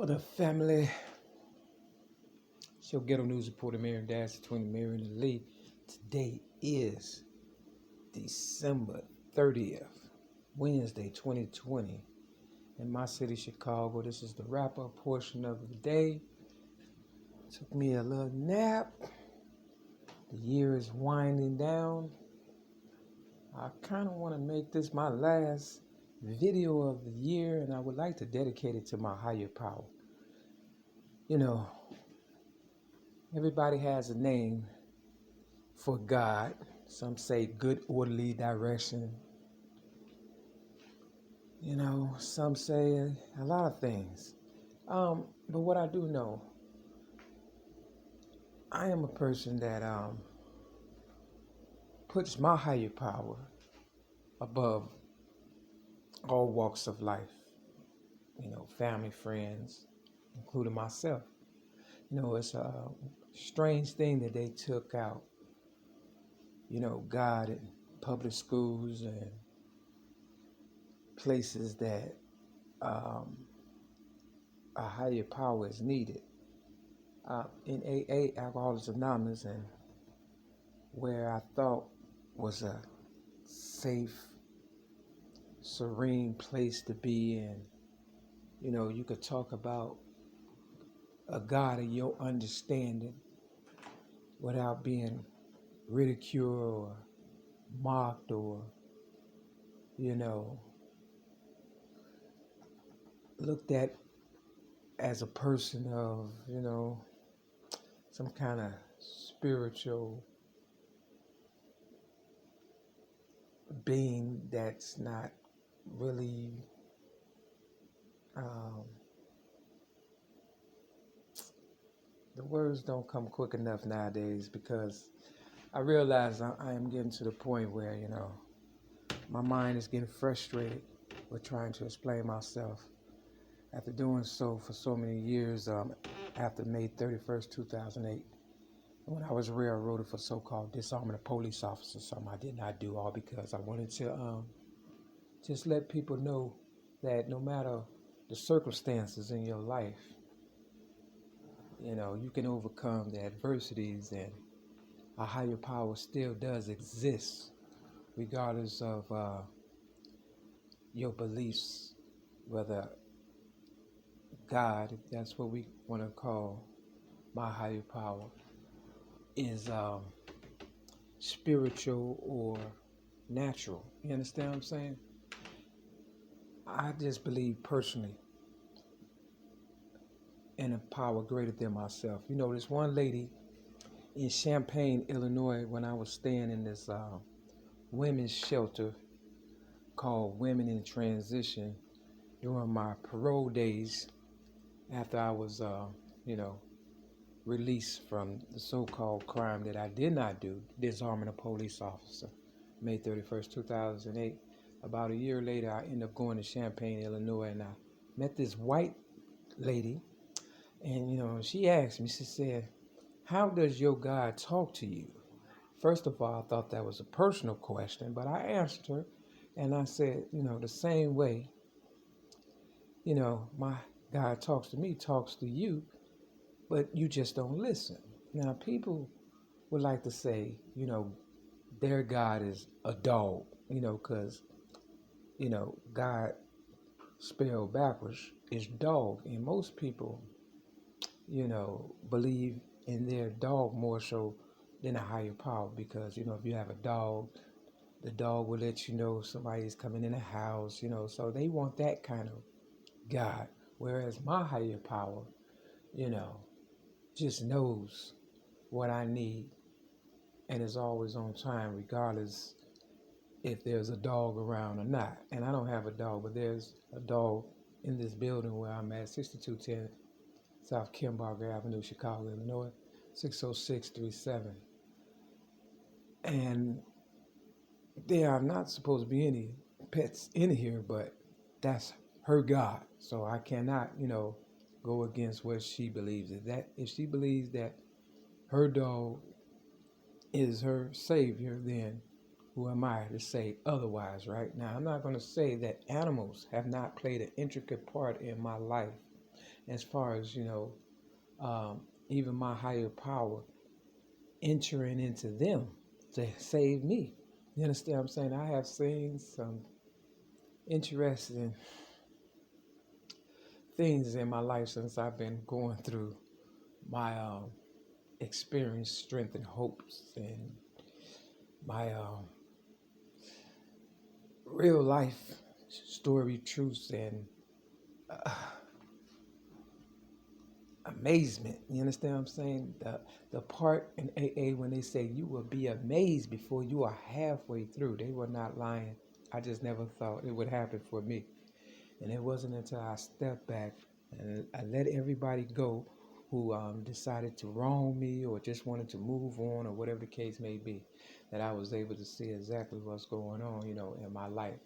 What up, family? It's your ghetto news reporter, Mary Dash, between Mary and Lee. Today is December 30th, Wednesday, 2020. In my city, Chicago, this is the wrap-up portion of the day. Took me a little nap. The year is winding down. I kind of want to make this my last video of the year, and I would like to dedicate it to my higher power. You know, everybody has a name for God. Some say good orderly direction. You know, some say a lot of things. But what I do know, I am a person that puts my higher power above all walks of life. You know, family, friends, including myself. You know, it's a strange thing that they took out, you know, God in public schools and places that a higher power is needed. In AA, Alcoholics Anonymous, and where I thought was a safe, serene place to be in, you know, you could talk about a God of your understanding without being ridiculed or mocked or, you know, looked at as a person of, you know, some kind of spiritual being that's not really the words don't come quick enough nowadays, because I realize I am getting to the point where, you know, my mind is getting frustrated with trying to explain myself after doing so for so many years. After May 31st, 2008, when I was railroaded for so-called disarming a police officer, something I did not do, all because I wanted to just let people know that no matter the circumstances in your life, you know, you can overcome the adversities, and a higher power still does exist, regardless of your beliefs, whether God, if that's what we want to call my higher power, is spiritual or natural. You understand what I'm saying? I just believe personally in a power greater than myself. You know, this one lady in Champaign, Illinois, when I was staying in this women's shelter called Women in Transition during my parole days, after I was, you know, released from the so-called crime that I did not do, disarming a police officer, May 31st, 2008. About a year later, I ended up going to Champaign, Illinois, and I met this white lady. And, you know, she asked me, she said, "How does your God talk to you?" First of all, I thought that was a personal question, but I answered her, and I said, you know, the same way, you know, my God talks to me, talks to you, but you just don't listen. Now, people would like to say, you know, their God is a dog, you know, because, you know, God spelled backwards is dog. And most people, you know, believe in their dog more so than a higher power, because, you know, if you have a dog, the dog will let you know somebody's coming in the house, you know, so they want that kind of God. Whereas my higher power, you know, just knows what I need and is always on time, regardless if there's a dog around or not. And I don't have a dog, but there's a dog in this building where I'm at, 6210 South Kimbarger Avenue, Chicago, Illinois, 60637. And there are not supposed to be any pets in here, but that's her God. So I cannot, you know, go against what she believes. If she believes that her dog is her savior, then who am I to say otherwise, right? Now, I'm not going to say that animals have not played an intricate part in my life as far as, even my higher power entering into them to save me. You understand what I'm saying? I have seen some interesting things in my life since I've been going through my experience, strength, and hopes, and my real life story, truths, and uh, amazement. You understand what I'm saying? The part in AA when they say you will be amazed before you are halfway through, they were not lying. I just never thought it would happen for me. And it wasn't until I stepped back and I let everybody go who decided to wrong me or just wanted to move on or whatever the case may be, that I was able to see exactly what's going on, in my life.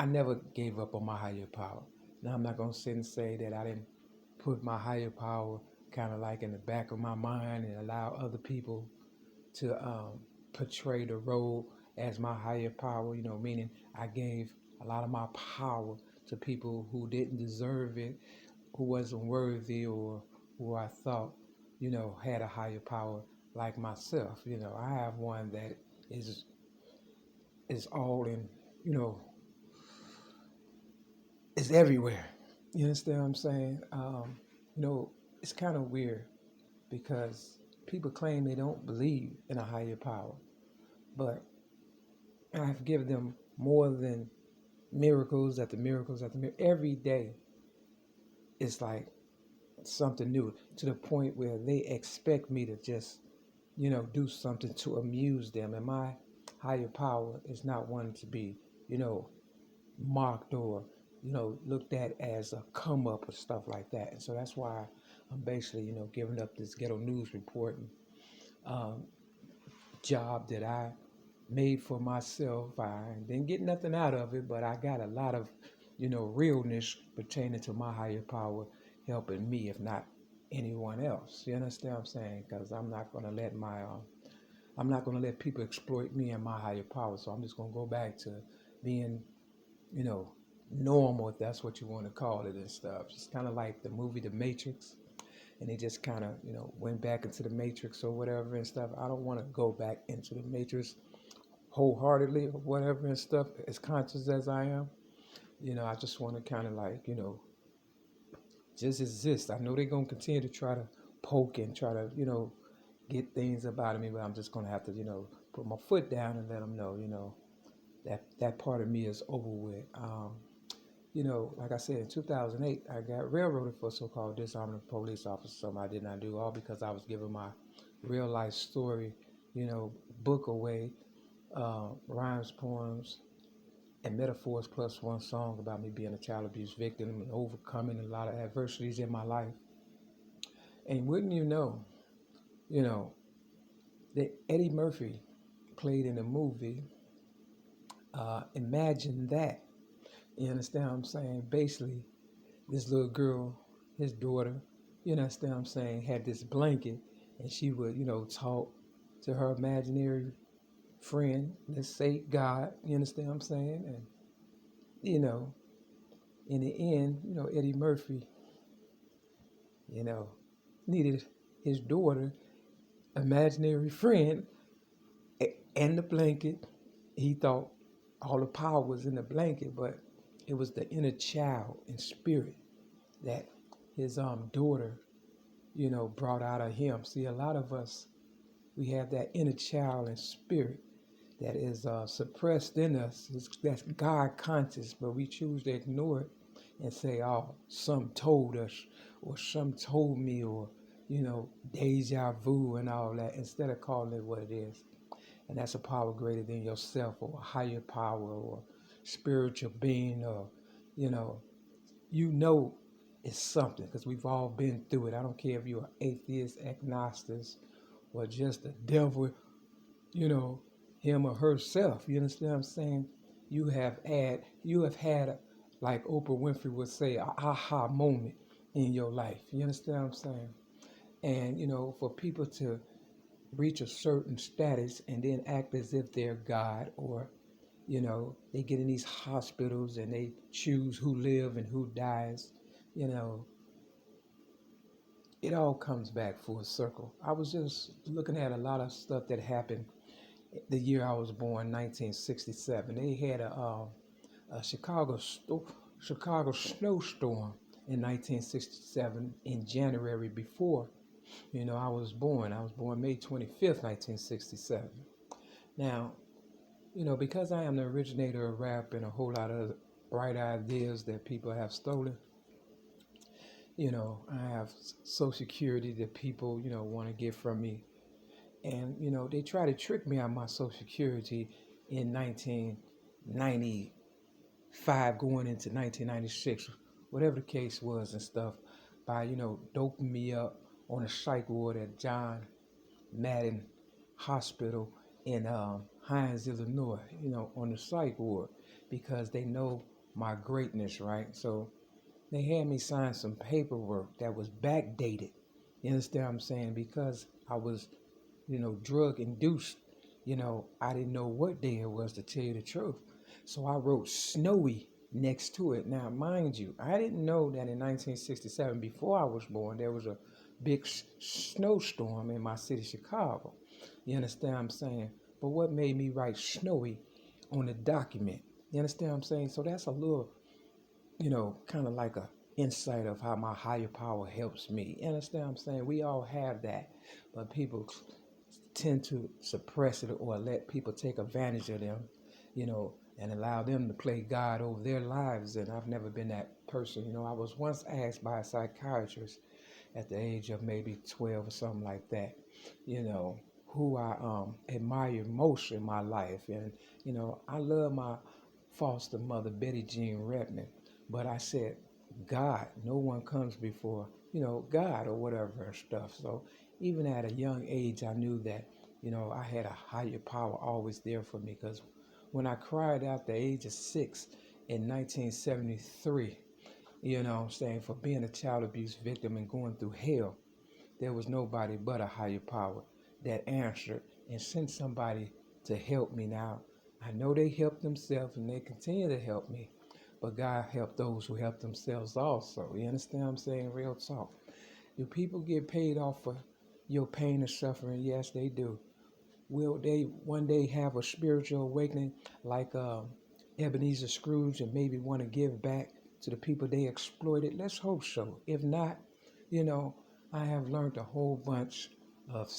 I never gave up on my higher power. Now, I'm not going to sit and say that I didn't put my higher power kind of like in the back of my mind and allow other people to portray the role as my higher power, meaning I gave a lot of my power to people who didn't deserve it, who wasn't worthy, or who I thought, had a higher power like myself. I have one that is all in, is everywhere. You understand what I'm saying? It's kind of weird because people claim they don't believe in a higher power, but I've given them more than miracles after miracles after miracles. Every day, it's like something new to the point where they expect me to just, do something to amuse them. And my higher power is not one to be, mocked or, looked at as a come up or stuff like that. And so that's why I'm basically, giving up this ghetto news reporting job that I made for myself. I didn't get nothing out of it, but I got a lot of, realness pertaining to my higher power helping me, if not anyone else. You understand what I'm saying? Because I'm not going to let people exploit me and my higher power. So I'm just going to go back to being, normal, if that's what you want to call it and stuff. It's kind of like the movie The Matrix. And they just kind of, went back into the Matrix or whatever and stuff. I don't want to go back into the Matrix wholeheartedly or whatever and stuff, as conscious as I am. I just want to kind of like, just exist. I know they're going to continue to try to poke and try to, get things about me, but I'm just going to have to, put my foot down and let them know, that part of me is over with. Like I said, in 2008, I got railroaded for so-called disarming a police officer, something I did not do, all because I was giving my real life story, book away, rhymes, poems, and metaphors plus one song about me being a child abuse victim and overcoming a lot of adversities in my life. And wouldn't you know, that Eddie Murphy played in the movie, Imagine That. You understand what I'm saying? Basically, this little girl, his daughter, you understand what I'm saying, had this blanket and she would, talk to her imaginary friend, let's say God, you understand what I'm saying? And, in the end, Eddie Murphy, needed his daughter, imaginary friend, and the blanket. He thought all the power was in the blanket, but it was the inner child and spirit that his daughter, brought out of him. See, a lot of us, we have that inner child and spirit that is suppressed in us. That's God conscious, but we choose to ignore it and say, oh, some told us, or some told me, or, deja vu and all that, instead of calling it what it is. And that's a power greater than yourself, or a higher power, or spiritual being, or, it's something, because we've all been through it. I don't care if you're an atheist, agnostic, or just the devil, him or herself. You understand what I'm saying? You have had, like Oprah Winfrey would say, an aha moment in your life. You understand what I'm saying? And, for people to reach a certain status and then act as if they're God, or You know, they get in these hospitals and they choose who live and who dies. You know, it all comes back full circle. I was just looking at a lot of stuff that happened the year I was born, 1967. They had a Chicago snowstorm in 1967 in January before, you know, I was born. I was born May 25th, 1967. Now, you know, because I am the originator of rap and a whole lot of bright ideas that people have stolen, you know, I have Social Security that people, you know, want to get from me. And, you know, they try to trick me on my Social Security in 1995 going into 1996, whatever the case was and stuff, by, you know, doping me up on a psych ward at John Madden Hospital in Hines, Illinois, you know, on the psych ward, because they know my greatness, right? So they had me sign some paperwork that was backdated. You understand what I'm saying? Because I was, you know, drug induced. You know, I didn't know what day it was, to tell you the truth. So I wrote Snowy next to it. Now, mind you, I didn't know that in 1967, before I was born, there was a big snowstorm in my city, Chicago. You understand what I'm saying? But what made me write Snowy on the document? You understand what I'm saying? So that's a little, you know, kind of like a insight of how my higher power helps me. You understand what I'm saying? We all have that, but people tend to suppress it or let people take advantage of them, you know, and allow them to play God over their lives. And I've never been that person. You know, I was once asked by a psychiatrist at the age of maybe 12 or something like that, you know, who I admire most in my life. And, you know, I love my foster mother, Betty Jean Redmond, but I said, God, no one comes before, you know, God or whatever and stuff. So even at a young age, I knew that, you know, I had a higher power always there for me. Because when I cried out the age of 6 in 1973, you know what I'm saying, for being a child abuse victim and going through hell, there was nobody but a higher power that answered and sent somebody to help me. Now, I know they helped themselves and they continue to help me, but God helped those who help themselves also. You understand what I'm saying? Real talk. Do people get paid off for your pain and suffering? Yes, they do. Will they one day have a spiritual awakening like Ebenezer Scrooge and maybe want to give back to the people they exploited? Let's hope so. If not, you know, I have learned a whole bunch of,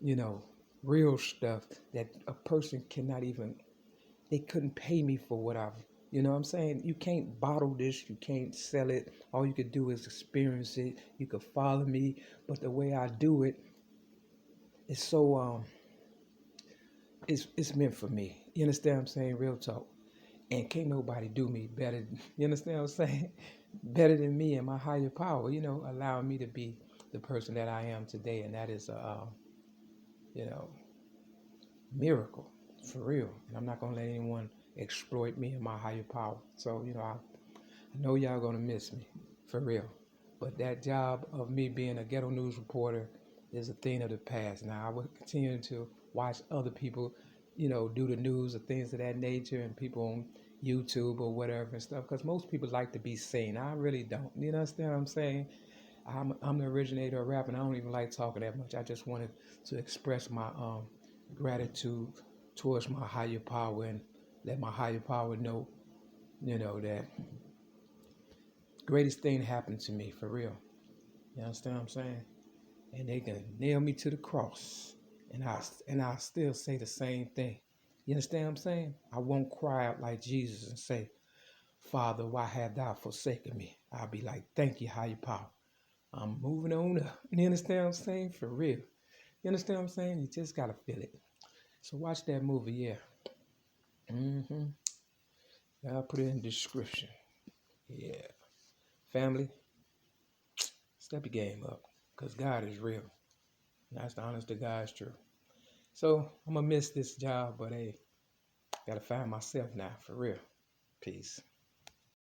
you know, real stuff that a person cannot even, they couldn't pay me for what I've, you know what I'm saying? You can't bottle this, you can't sell it. All you could do is experience it. You could follow me, but the way I do it is so it's meant for me. You understand what I'm saying? Real talk. And can't nobody do me better. You understand what I'm saying? Better than me and my higher power, you know, allowing me to be the person that I am today. And that is you know, miracle for real. And I'm not going to let anyone exploit me and my higher power. So, you know, I know y'all going to miss me for real. But that job of me being a ghetto news reporter is a thing of the past. Now, I will continue to watch other people, you know, do the news or things of that nature, and people on YouTube or whatever and stuff, because most people like to be seen. I really don't. You understand what I'm saying? I'm the originator of rap, and I don't even like talking that much. I just wanted to express my gratitude towards my higher power and let my higher power know, you know, that greatest thing happened to me for real. You understand what I'm saying? And they can nail me to the cross, and I still say the same thing. You understand what I'm saying? I won't cry out like Jesus and say, Father, why have thou forsaken me? I'll be like, thank you, higher power. I'm moving on up. You understand what I'm saying? For real. You understand what I'm saying? You just gotta feel it. So watch that movie, yeah. I'll put it in the description. Yeah. Family, step your game up, because God is real. That's the honest to God's truth. So I'm gonna miss this job, but hey, gotta find myself now, for real. Peace.